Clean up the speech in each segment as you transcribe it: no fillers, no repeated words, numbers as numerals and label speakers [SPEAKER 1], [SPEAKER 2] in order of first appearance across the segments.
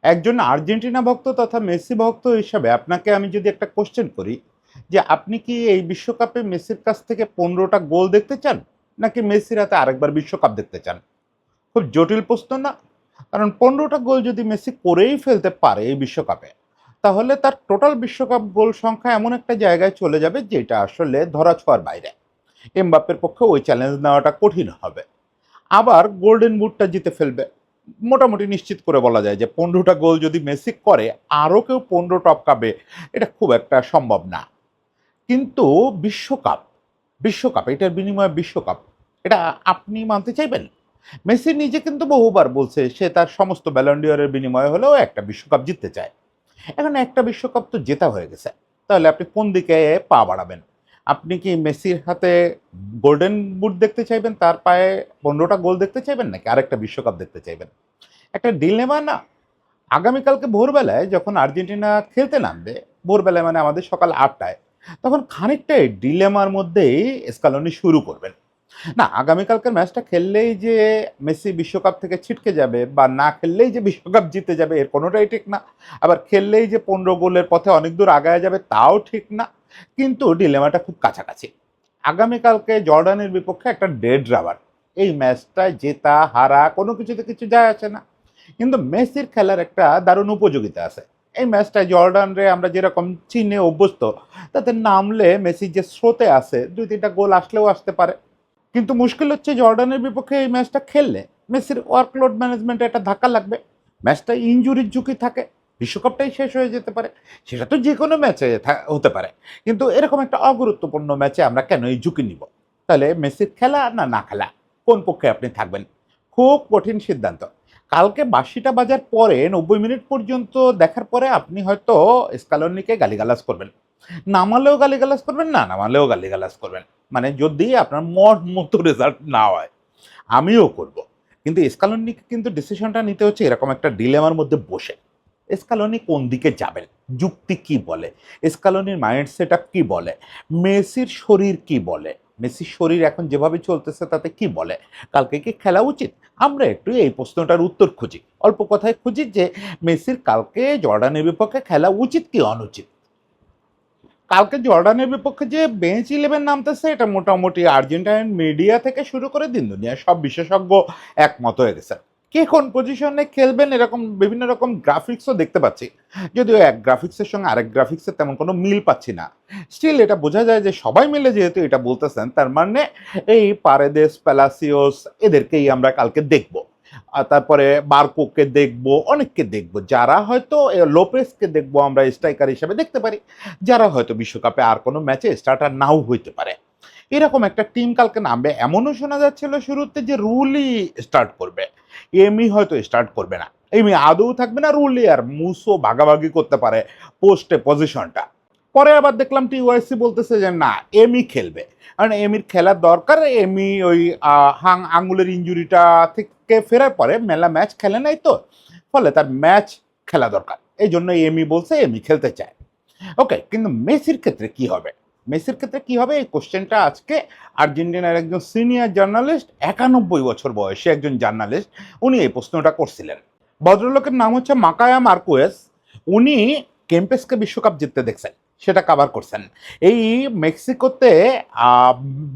[SPEAKER 1] একজন আর্জেন্টিনা ভক্ত তথা মেসি ভক্ত হিসাবে আপনাকে আমি যদি একটা কোশ্চেন করি যে আপনি কি এই বিশ্বকাপে মেসির কাছ থেকে 15টা গোল দেখতে চান নাকি মেসির হাতে আরেকবার বিশ্বকাপ দেখতে চান? খুব জটিল প্রশ্ন না? কারণ 15টা গোল যদি মেসি করেই ফেলতে পারে এই বিশ্বকাপে, তাহলে তার টোটাল বিশ্বকাপ গোল সংখ্যা এমন একটা জায়গায় চলে যাবে যেটা আসলে ধরাছোঁয়ার বাইরে। এমবাপ্পের পক্ষে ওই চ্যালেঞ্জ নেওয়াটা কঠিন হবে। আবার গোল্ডেন বুটটা জিতে ফেলবে। মোটামুটি নিশ্চিত করে বলা যায় যে 15টা গোল যদি মেসি করে, আরও কেউ 15 টপকাবে, এটা খুব একটা সম্ভব না। কিন্তু বিশ্বকাপ, বিশ্বকাপ এটার বিনিময়ে বিশ্বকাপ, এটা আপনি মানতে চাইবেন? মেসি নিজে কিন্তু বহুবার বলছে সে তার সমস্ত ব্যালন ডি'অরের বিনিময়ে হলেও একটা বিশ্বকাপ জিততে চায়। এখন একটা বিশ্বকাপ তো জেতা হয়ে গেছে। তাহলে আপনি কোন দিকে পা বাড়াবেন? আপনি কি মেসির হাতে গোল্ডেন বুট দেখতে চাইবেন, তার পায়ে 15টা গোল দেখতে চাইবেন নাকি আরেকটা বিশ্বকাপ দেখতে চাইবেন? একটা ডিলেমা না? আগামীকালকে ভোরবেলায় যখন আর্জেন্টিনা খেলতে নামবে, ভোরবেলায় মানে আমাদের সকাল ৮টায়, তখন খানিকটা এই ডিলেমার মধ্যেই স্কালোনি শুরু করবেন। না, আগামীকালকের ম্যাচটা খেললেই যে মেসি বিশ্বকাপ থেকে ছিটকে যাবে বা না খেললেই যে বিশ্বকাপ জিতে যাবে এর কোনোটাই ঠিক না। আবার খেললেই যে 15 গোলের পথে অনেক দূর আগায়া যাবে তাও ঠিক না। কিন্তু ডিলেমাটা খুব কাছাকাছি। আগামীকালকে জর্ডানের বিপক্ষে একটা ডেড রাবার। এই ম্যাচটায় জেতা, হারা কোনো কিছুতে কিছু যায় আসে না। কিন্তু মেসির খেলার একটা দারুণ উপযোগিতা আছে। এই ম্যাচটায় জর্ডানরে আমরা যেরকম চিনে অভ্যস্ত, তাতে নামলে মেসির যে স্রোতে আছে ২-৩টা গোল আসলেও আসতে পারে। কিন্তু মুশকিল হচ্ছে জর্ডানের বিপক্ষে এই ম্যাচটা খেললে মেসির ওয়ার্কলোড ম্যানেজমেন্টে একটা ধাক্কা লাগবে। ম্যাচটা ইনজুরির ঝুঁকি থাকে। বিশ্বকাপটাই শেষ হয়ে যেতে পারে। সেটা তো যেকোনো ম্যাচে হতে পারে। কিন্তু এরকম একটা অগুরুত্বপূর্ণ ম্যাচে আমরা কেন এই ঝুঁকি নিব? তাহলে মেসির খেলা না না খেলা, কোন পক্ষে আপনি থাকবেন? খুব কঠিন সিদ্ধান্ত। কালকে বাঁশিটা বাজার পরে ৯০ মিনিট পর্যন্ত দেখার পরে আপনি হয়তো স্কালোনিকে গালিগালাজ করবেন। নামালেও গালিগালাজ করবেন, না নামালেও গালিগালাজ করবেন। মানে যদি আপনার মন মতো রেজাল্ট না হয়, আমিও করব। কিন্তু স্কালোনিকে কিন্তু ডিসিশনটা নিতে হচ্ছে এরকম একটা ডিলেমার মধ্যে বসে। স্কালোনি কোন দিকে যাবেন? যুক্তি কি বলে? স্কালোনির মাইন্ড সেটআপ কি বলে? মেসির শরীর কি বলে? মেসির শরীর এখন যেভাবে চলতেছে তাতে কি বলে? কালকে কি খেলা উচিত? আমরা একটু এই প্রশ্নটার উত্তর খুঁজি। অল্প কথায় খুঁজি যে মেসির কালকে জর্ডানের বিপক্ষে খেলা উচিত কি অনুচিত? কালকে জর্ডানের বিপক্ষে যে বেঞ্চ ইলেভেন নামতেছে এটা মোটামুটি আর্জেন্টাইন মিডিয়া থেকে শুরু করে দিন দুনিয়ার সব বিশেষজ্ঞ একমত হয়ে গেছে। কে কোন পজিশনে খেলবেন এরকম বিভিন্ন রকম গ্রাফিক্সও দেখতে পাচ্ছি, যদিও এক গ্রাফিক্সের সঙ্গে আরেক গ্রাফিক্সের তেমন কোনো মিল পাচ্ছি না। স্টিল এটা বোঝা যায় যে সবাই মিলে যেহেতু এটা বলতেছেন তার মানে এই পারেদেস প্যালাসিওস এদেরকেই আমরা কালকে দেখব। আর তারপরে বারকোকে দেখবো, অনেককে দেখবো যারা হয়তো লোপেসকে দেখবো আমরা স্ট্রাইকার হিসেবে দেখতে পারি, যারা হয়তো বিশ্বকাপে আর কোনো ম্যাচে স্টার্টার নাও হইতে পারে। এরকম একটা টিম কালকে নামবে। এমনও শোনা যাচ্ছিল শুরুতে যে রুলি স্টার্ট করবে, এমি হয়তো স্টার্ট করবে না। এমি আদৌ থাকবে না, রুলি আর মুসো ভাগাভাগি করতে পারে পোস্টে পজিশনটা। পরে আবার দেখলাম টিওয়াইসি বলতেছে যে না, এমি খেলবে, কারণ এমির খেলার দরকার। এমি ওই আঙুলের ইঞ্জুরিটা থেকে ফেরার পরে মেলা ম্যাচ খেলে নাই তো, ফলে তার ম্যাচ খেলা দরকার, এই জন্য এমি বলছে এমি খেলতে চায়। ওকে, কিন্তু মেসির ক্ষেত্রে কি হবে? মেসির ক্ষেত্রে কি হবে এই কোশ্চেনটা আজকে আর্জেন্টিনার একজন সিনিয়র জার্নালিস্ট, ৯১ বছর বয়সী একজন জার্নালিস্ট, উনি এই প্রশ্নটা করছিলেন। ভদ্রলোকের নাম হচ্ছে মাকায়া মার্কুয়েস। উনি কেম্পেসকে বিশ্বকাপ জিততে দেখছেন, সেটা কাভার করছেন। এই মেক্সিকোতে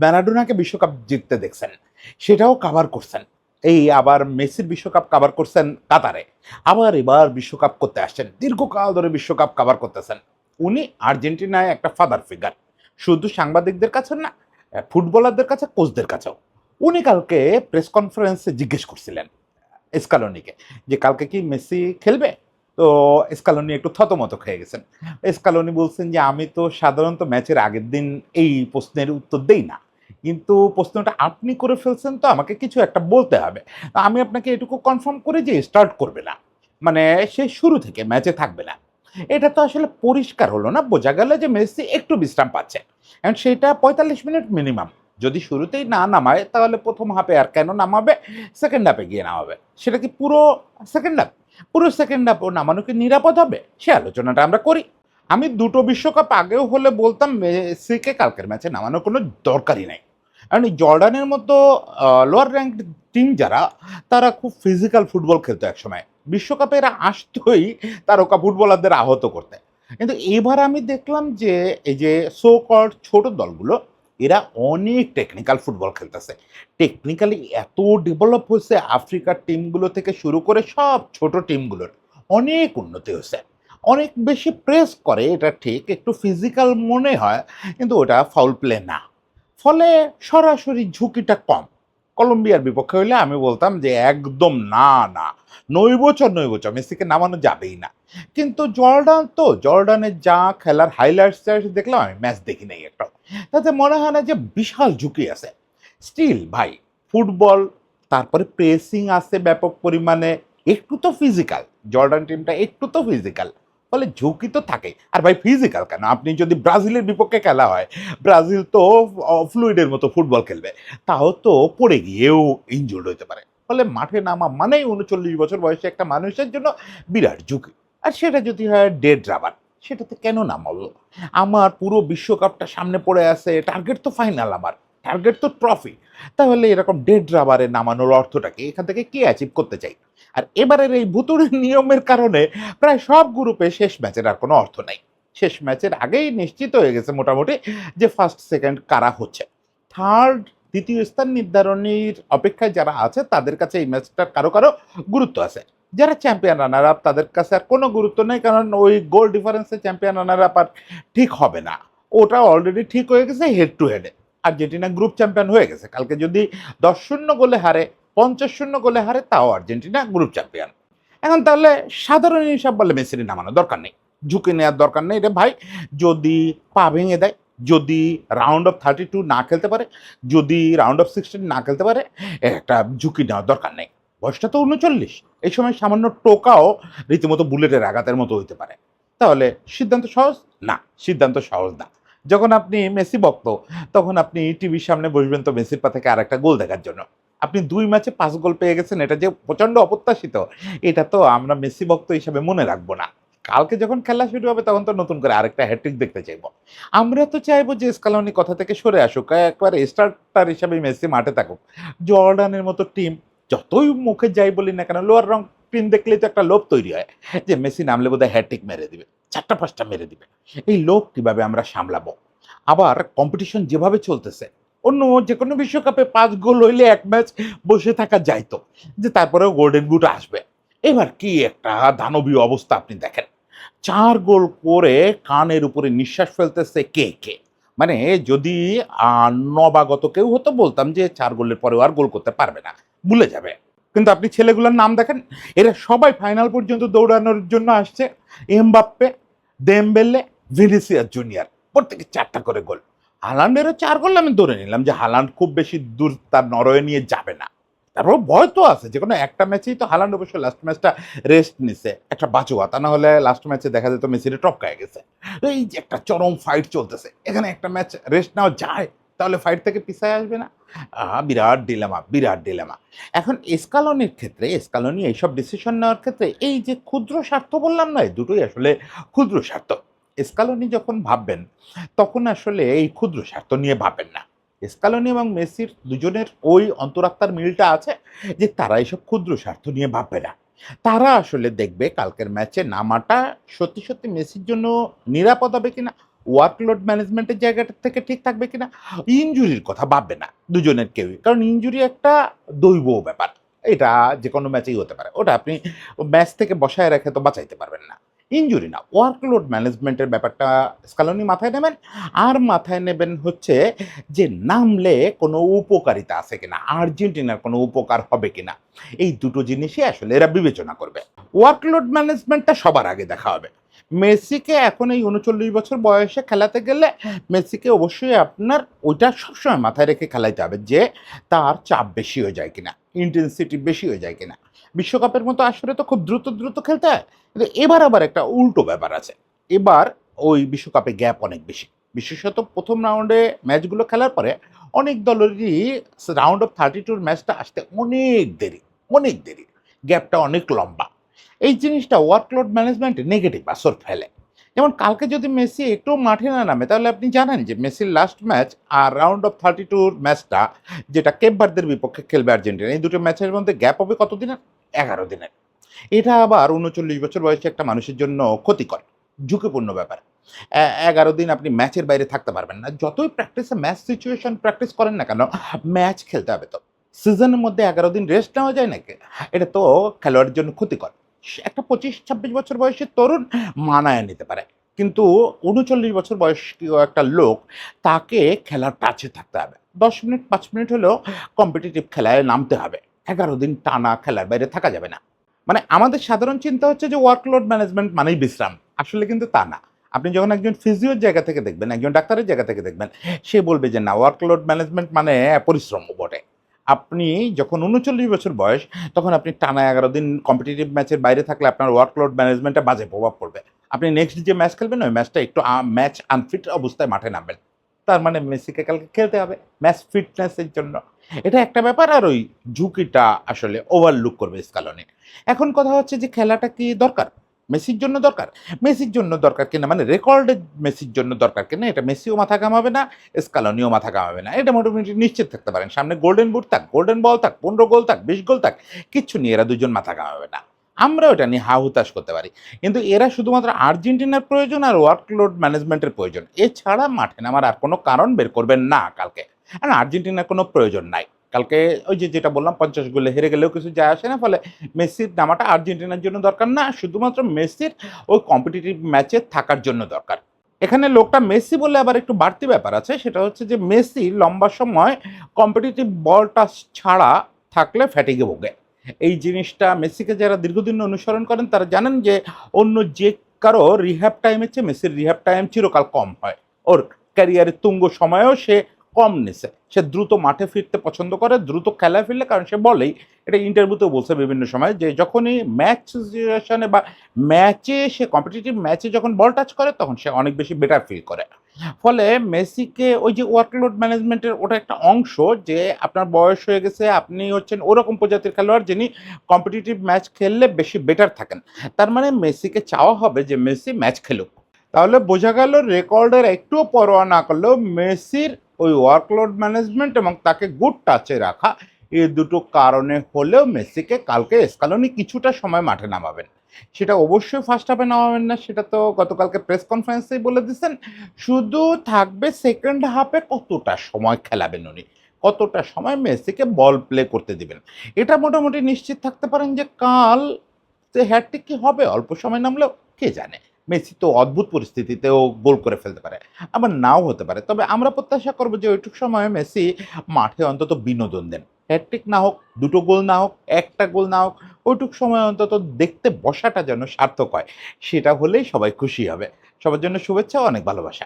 [SPEAKER 1] ম্যারাডোনাকে বিশ্বকাপ জিততে দেখছেন, সেটাও কাভার করছেন। এই আবার মেসির বিশ্বকাপ কাভার করছেন কাতারে, আবার এবার বিশ্বকাপ করতে আসছেন, দীর্ঘকাল ধরে বিশ্বকাপ কাভার করতেছেন। উনি আর্জেন্টিনায় একটা ফাদার ফিগার, শুধু সাংবাদিকদের কাছে না, ফুটবলারদের কাছে, কোচদের কাছেও। উনি কালকে প্রেস কনফারেন্সে জিজ্ঞেস করছিলেন স্কালোনিকে যে কালকে কি মেসি খেলবে? তো স্কালোনি একটু থতমত খেয়ে গেছেন। স্কালোনি বলছেন যে আমি তো সাধারণত ম্যাচের আগের দিন এই প্রশ্নের উত্তর দেই না, কিন্তু প্রশ্নটা আপনি করে ফেলছেন তো আমাকে কিছু একটা বলতে হবে। আমি আপনাকে এটুকু কনফার্ম করি যে স্টার্ট করবে না, মানে সে শুরু থেকে ম্যাচে থাকবে না। এটা তো আসলে পরিষ্কার হলো না, বোঝা গেল যে মেসি একটু বিশ্রাম পাচ্ছে, এবং সেটা ৪৫ মিনিট মিনিমাম। যদি শুরুতেই না নামায় তাহলে প্রথম হাফে আর কেন নামাবে, সেকেন্ড হাফে গিয়ে নামাবে। সেটা কি পুরো সেকেন্ড হাফ? পুরো সেকেন্ড হাফ ও নামানো কি নিরাপদ হবে, সে আলোচনাটা আমরা করি। আমি দুটো বিশ্বকাপ আগেও হলে বলতাম মেসিকে কালকের ম্যাচে নামানোর কোনো দরকারই নাই, কারণ এই জর্ডানের মতো লোয়ার র্যাঙ্ক টিম যারা, তারা খুব ফিজিক্যাল ফুটবল খেলতো একসময়। বিশ্বকাপে এরা আসতই তারকা ফুটবলারদের আহত করতে। কিন্তু এবার আমি দেখলাম যে এই যে সো কল্ড ছোট দলগুলো এরা অনেক টেকনিক্যাল ফুটবল খেলতেছে। টেকনিক্যালি এত ডেভেলপ হয়েছে আফ্রিকার টিমগুলো থেকে শুরু করে সব ছোট টিমগুলোর অনেক উন্নতি হয়েছে। অনেক বেশি প্রেস করে এটা ঠিক, একটু ফিজিক্যাল মনে হয়, কিন্তু ওটা ফাউল প্লে না। ফলে সরাসরি ঝুঁকিটা কম। কলম্বিয়ার বিপক্ষে হইলে আমি বলতাম যে একদম না, না। নৈবচর, নৈবচর। মেসিকে নামানো যাবেই না। কিন্তু জর্ডানের যা খেলার হাইলাইটস দেখলাম, আমি ম্যাচ দেখি নাই একটাও। তাতে মনে হয় না যে বিশাল ঝুঁকি আছে। স্টিল ভাই ফুটবল, তারপরে প্রেসিং আছে ব্যাপক পরিমাণে, একটু তো ফিজিক্যাল। জর্ডান টিমটা একটু তো ফিজিক্যাল। ফলে ঝুঁকি তো থাকেই। আর ভাই ফিজিক্যাল কেন? আপনি যদি ব্রাজিলের বিপক্ষে খেলা হয়, ব্রাজিল তো ফ্লুইডের মতো ফুটবল খেলবে। তাও তো পড়ে গিয়েও ইনজুর্ড হইতে পারে। ফলে মাঠে নামা মানেই ৩৯ বছর বয়সী একটা মানুষের জন্য বিরাট ঝুঁকি। আর সেটা যদি হয় ডেড রাবার, সেটাতে কেন নামাবো? আমার পুরো বিশ্বকাপটা সামনে পড়ে আছে, টার্গেট তো ফাইনাল আমার, টার্গেট তো ট্রফি। তাহলে এরকম ডেড রাবারে নামানোর অর্থটা কি? এখান থেকে কি অ্যাচিভ করতে চাই? আর এবারের এই ভুতুড়ে নিয়মের কারণে প্রায় সব গ্রুপে শেষ ম্যাচের আর কোনো অর্থ নাই। শেষ ম্যাচের আগেই নিশ্চিত হয়ে গেছে মোটামুটি যে ফার্স্ট, সেকেন্ড কারা হচ্ছে। থার্ড, দ্বিতীয় স্থান নির্ধারণীর অপেক্ষায় যারা আছে তাদের কাছে এই ম্যাচটার কারো গুরুত্ব আছে। যারা চ্যাম্পিয়ন রানার আপ তাদের কাছে আর কোনো গুরুত্ব নেই, কারণ ওই গোল ডিফারেন্সে চ্যাম্পিয়ন রানার আপ আর ঠিক হবে না। ওটা অলরেডি ঠিক হয়ে গেছে হেড টু হেডে। আর্জেন্টিনা গ্রুপ চ্যাম্পিয়ন হয়ে গেছে। কালকে যদি ১০-০ গোলে হারে, ৫০-০ গোলে হারে, তাও আর্জেন্টিনা গ্রুপ চ্যাম্পিয়ন। এখন তাহলে সাধারণ হিসাব বলে মেসির নামানোর দরকার নেই, ঝুঁকি নেওয়ার দরকার নেই রে ভাই। যদি পা ভেঙে দেয়, যদি রাউন্ড অফ 32 না খেলতে পারে, যদি রাউন্ড অফ 16 না খেলতে পারে, একটা ঝুঁকি নেওয়ার দরকার নেই। বয়সটা তো ৩৯। এই সময় সামান্য টোকাও রীতিমতো বুলেটের আঘাতের মতো হইতে পারে। তাহলে সিদ্ধান্ত সহজ? না, সিদ্ধান্ত সহজ না। যখন আপনি মেসি ভক্ত, তখন আপনি টিভির সামনে বসবেন তো মেসির পা থেকে আরেকটা গোল দেখার জন্য। আপনি ২ ম্যাচে ৫ গোল পেয়ে গেছেন, এটা যে প্রচন্ড অপ্রত্যাশিত, এটা তো আমরা মেসি ভক্ত হিসাবে মনে রাখবো না। কালকে যখন খেলা শুরু হবে তখন তো নতুন করে আরেকটা হ্যাট্রিক দেখতে চাইবো। আমরা তো চাইবো যে স্কালোনি কথা থেকে সরে আসুক, একবারে স্টার্টার হিসাবে মেসি মাঠে থাকুক। জর্ডানের মতো টিম যতই মুখে যাই বলি না কেন, লোয়ার রং টিম দেখলেই তো একটা লোভ তৈরি হয় যে মেসি নামলে বোধহয় হ্যাট্রিক মেরে দিবে, ৪টা ৫টা মেরে দিবে। এই লোভ কিভাবে আমরা সামলাবো? আবার কম্পিটিশন যেভাবে চলতেছে, অন্য যেকোনো বিশ্বকাপে ৫ গোল হইলে ১ ম্যাচ বসে থাকা যাইত, যে তারপরেও গোল্ডেন বুট আসবে। এবার কি একটা দানবীয় অবস্থা আপনি দেখেন। ৪ গোল করে কানের উপরে নিঃশ্বাস ফেলতেছে কে? মানে যদি নবাগত কেউ হতো বলতাম যে ৪ গোলের পরেও আর গোল করতে পারবে না, ভুলে যাবে। কিন্তু আপনি ছেলেগুলোর নাম দেখেন, এরা সবাই ফাইনাল পর্যন্ত দৌড়ানোর জন্য আসছে। এমবাপ্পে, দেমবেলে, ভিনিসিয়াস জুনিয়র প্রত্যেকে ৪টা করে গোল। হালান্ডেরও ৪ গোল, আমি ধরে নিলাম যে হালান্ড খুব বেশি দূর তার নরওয়ে নিয়ে যাবে না। তারপর ভয় তো আছে, যেকোনো একটা ম্যাচেই তো হালান্ড অবশ্য লাস্ট ম্যাচটা রেস্ট নিছে, একটা বাঁচোয়া, তা না হলে লাস্ট ম্যাচে দেখা যেত মেসিরে টপকায় গেছে। এই যে একটা চরম ফাইট চলতেছে, এখানে একটা ম্যাচ রেস্ট নেওয়া যায়, তাহলে ফাইট থেকে পিছায় আসবে না? বিরাট ডিলেমা, বিরাট ডিলেমা। এখন স্কালোনির ক্ষেত্রে, স্কালোনি এইসব ডিসিশন নেওয়ার ক্ষেত্রে এই যে ক্ষুদ্র স্বার্থ বললাম না, এই দুটোই আসলে ক্ষুদ্র স্বার্থ। স্কালোনি যখন ভাববেন তখন আসলে এই ক্ষুদ্র স্বার্থ নিয়ে ভাববেন না। স্কালোনি এবং মেসির দুজনের ওই অন্তরাত্মার মিলটা আছে যে তারা এইসব ক্ষুদ্র স্বার্থ নিয়ে ভাববে না। তারা আসলে দেখবে কালকের ম্যাচে নামাটা সত্যি মেসির জন্য নিরাপদ হবে কিনা, ওয়ার্কলোড ম্যানেজমেন্টের জায়গাটা থেকে ঠিক থাকবে কিনা, ইনজুরির কথা ভাববে না দুজনের কেউই। কারণ ইনজুরি একটা দৈব ব্যাপার। এটা যেকোনো ম্যাচেই হতে পারে। ওটা আপনি ম্যাচ থেকে বসায় রেখে তো বাঁচাইতে পারবেন না। ইনজুরি না, ওয়ার্কলোড ম্যানেজমেন্টের ব্যাপারটা স্কালোনি মাথায় নেবেন। আর মাথায় নেবেন হচ্ছে যে নামলে কোনো উপকারিতা আছে কিনা, আর্জেন্টিনার কোনো উপকার হবে কিনা। এই দুটো জিনিসই আসলে এরা বিবেচনা করবে। ওয়ার্কলোড ম্যানেজমেন্টটা সবার আগে দেখা হবে। মেসিকে এখন এই ৩৯ বছর বয়সে খেলাতে গেলে মেসিকে অবশ্যই আপনার ওইটা সবসময় মাথায় রেখে খেলাইতে হবে যে তার চাপ বেশি হয়ে যায় কিনা, ইন্টেন্সিটি বেশি হয়ে যায় কিনা। বিশ্বকাপের মতো আসলে তো খুব দ্রুত খেলতে হয়, কিন্তু এবার আবার একটা উল্টো ব্যাপার আছে। এবার ওই বিশ্বকাপে গ্যাপ অনেক বেশি। বিশেষত প্রথম রাউন্ডে ম্যাচগুলো খেলার পরে অনেক দলেরই রাউন্ড অফ 32 ম্যাচটা আসতে অনেক দেরি। গ্যাপটা অনেক লম্বা। এই জিনিসটা ওয়ার্কলোড ম্যানেজমেন্টে নেগেটিভ আসর ফেলে। যেমন কালকে যদি মেসি একটু মাঠে না নামে, তাহলে আপনি জানেন যে মেসির লাস্ট ম্যাচ আর রাউন্ড অফ 32 ম্যাচটা যেটা কেপ ভার্দের বিপক্ষে খেলবে আর্জেন্টিনা, এই দুটো ম্যাচের মধ্যে গ্যাপ হবে কত দিনের? ১১ দিনের। এটা আবার ৩৯ বছর বয়সী একটা মানুষের জন্য ক্ষতিকর, ঝুঁকিপূর্ণ ব্যাপার। ১১ দিন আপনি ম্যাচের বাইরে থাকতে পারবেন না। যতই প্র্যাকটিসে ম্যাচ সিচুয়েশন প্র্যাকটিস করেন না কেন, ম্যাচ খেলতে হবে তো। সিজনের মধ্যে ১১ দিন রেস্ট নেওয়া যায় নাকি? এটা তো খেলোয়াড়ের জন্য ক্ষতিকর। একটা ২৫-২৬ বছর বয়সী তরুণ মানায় নিতে পারে। কিন্তু ৩৯ বছর বয়স্ক একটা লোক, তাকে খেলার টাচে থাকতে হবে। ১০ মিনিট ৫ মিনিট হলেও কম্পিটিটিভ খেলায় নামতে হবে। ১১ দিন টানা খেলার বাইরে থাকা যাবে না। মানে আমাদের সাধারণ চিন্তা হচ্ছে যে ওয়ার্কলোড ম্যানেজমেন্ট মানেই বিশ্রাম। আসলে কিন্তু তা না। আপনি যখন একজন ফিজিওর জায়গা থেকে দেখবেন, একজন ডাক্তারের জায়গা থেকে দেখবেন, সে বলবে যে না, ওয়ার্কলোড ম্যানেজমেন্ট মানে পরিশ্রমও বটে। আপনি যখন ৩৯ বছর বয়স, তখন আপনি টানা ১১ দিন কম্পিটিটিভ ম্যাচের বাইরে থাকলে আপনার ওয়ার্কলোড ম্যানেজমেন্টে বাজে প্রভাব পড়বে। আপনি নেক্সট যে ম্যাচ খেলবেন, ওই ম্যাচটা একটু ম্যাচ আনফিট অবস্থায় মাঠে নামবেন। তার মানে মেসিকে কালকে খেলতে হবে ম্যাচ ফিটনেসের জন্য। এটা একটা ব্যাপার, আর ওই ঝুঁকিটা আসলে ওভারলুক করবে স্কালোনি। এখন কথা হচ্ছে যে খেলাটা কি দরকার? মেসির জন্য দরকার? মেসির জন্য দরকার কিনা মানে রেকর্ডে মেসির জন্য দরকার কিনা, এটা মেসিও মাথা ঘামাবে না, স্কালোনিও মাথা ঘামাবে না। এটা মোটামুটি নিশ্চিত থাকতে পারেন। সামনে গোল্ডেন বুট থাক, গোল্ডেন বল থাক, ১৫ গোল থাক, ২০ গোল থাক, কিচ্ছু নিয়ে এরা দুজন মাথা ঘামাবে না। আমরাও এটা নিয়ে হা হুতাশ করতে পারি। কিন্তু এরা শুধুমাত্র আর্জেন্টিনার প্রয়োজন আর ওয়ার্কলোড ম্যানেজমেন্টের প্রয়োজন। এছাড়া মাঠে নামার আর কোনো কারণ বের করবেন না কালকে। আর আর্জেন্টিনার কোনো প্রয়োজন নাই। কালকে ওই যে যেটা বললাম ৫০ গোলে হেরে গেলেও কিছু যায় আসে না। ফলে মেসির নামাটা আর্জেন্টিনার জন্য দরকার না। শুধুমাত্র মেসির ওই কম্পিটিটিভ ম্যাচে থাকার জন্য দরকার। এখানে লোকটা মেসি বললে আবার একটু বাড়তি ব্যাপার আছে। সেটা হচ্ছে যে মেসি লম্বা সময় কম্পিটিটিভ বল টাচ ছাড়া থাকলে ফ্যাটিগে ভোগে। এই জিনিসটা মেসিকে যারা দীর্ঘদিন অনুসরণ করেন তারা জানেন যে অন্য যে কারো রিহ্যাব টাইমের চেয়ে মেসির রিহ্যাব টাইম চিরকাল কম হয়। ওর ক্যারিয়ারের তুঙ্গ সময়েও সে কম নিছে। সে দ্রুত মাঠে ফিরতে পছন্দ করে, দ্রুত খেলায় ফিরলে, কারণ সে বলেই, এটা ইন্টারভিউতেও বলছে বিভিন্ন সময়, যে যখনই ম্যাচ সিচুয়েশনে বা ম্যাচে সে কম্পিটিটিভ ম্যাচে যখন বল টাচ করে তখন সে অনেক বেশি বেটার ফিল করে। ফলে মেসিকে ওই যে ওয়ার্কলোড ম্যানেজমেন্টের ওটা একটা অংশ, যে আপনার বয়স হয়ে গেছে, আপনি হচ্ছেন ওরকম প্রজাতির খেলোয়াড় যিনি কম্পিটিটিভ ম্যাচ খেললে বেশি বেটার থাকেন। তার মানে মেসিকে চাওয়া হবে যে মেসি ম্যাচ খেলুক। তাহলে বোঝা গেল রেকর্ডের একটুও পরোয়া না করলেও মেসির ওই ওয়ার্কলোড ম্যানেজমেন্ট এবং তাকে গুড টাচে রাখা, এই দুটো কারণে হলেও মেসিকে কালকে স্কালোনি কিছুটা সময় মাঠে নামাবেন। সেটা অবশ্যই ফার্স্ট হাফে নামাবেন না, সেটা তো গতকালকে প্রেস কনফারেন্সেই বলে দিচ্ছেন। শুধু থাকবে সেকেন্ড হাফে কতটা সময় খেলাবেন উনি, কতটা সময় মেসিকে বল প্লে করতে দিবেন। এটা মোটামুটি নিশ্চিত থাকতে পারেন যে কাল যে হ্যাটট্রিক কি হবে, অল্প সময় নামলেও কে জানে। মেসি তো অদ্ভুত পরিস্থিতিতেও গোল করে ফেলতে পারে, আবার নাও হতে পারে। তবে আমরা প্রত্যাশা করব যে ওইটুক সময়ে মেসি মাঠে অন্তত বিনোদন দেন। হ্যাটট্রিক না হোক, ২ টো গোল না হোক, ১ টা গোল না হোক, ওইটুক সময় অন্তত দেখতে বসাটা যেন সার্থক হয়। সেটা হলেই সবাই খুশি হবে। সবার জন্য শুভেচ্ছা ও অনেক ভালোবাসা।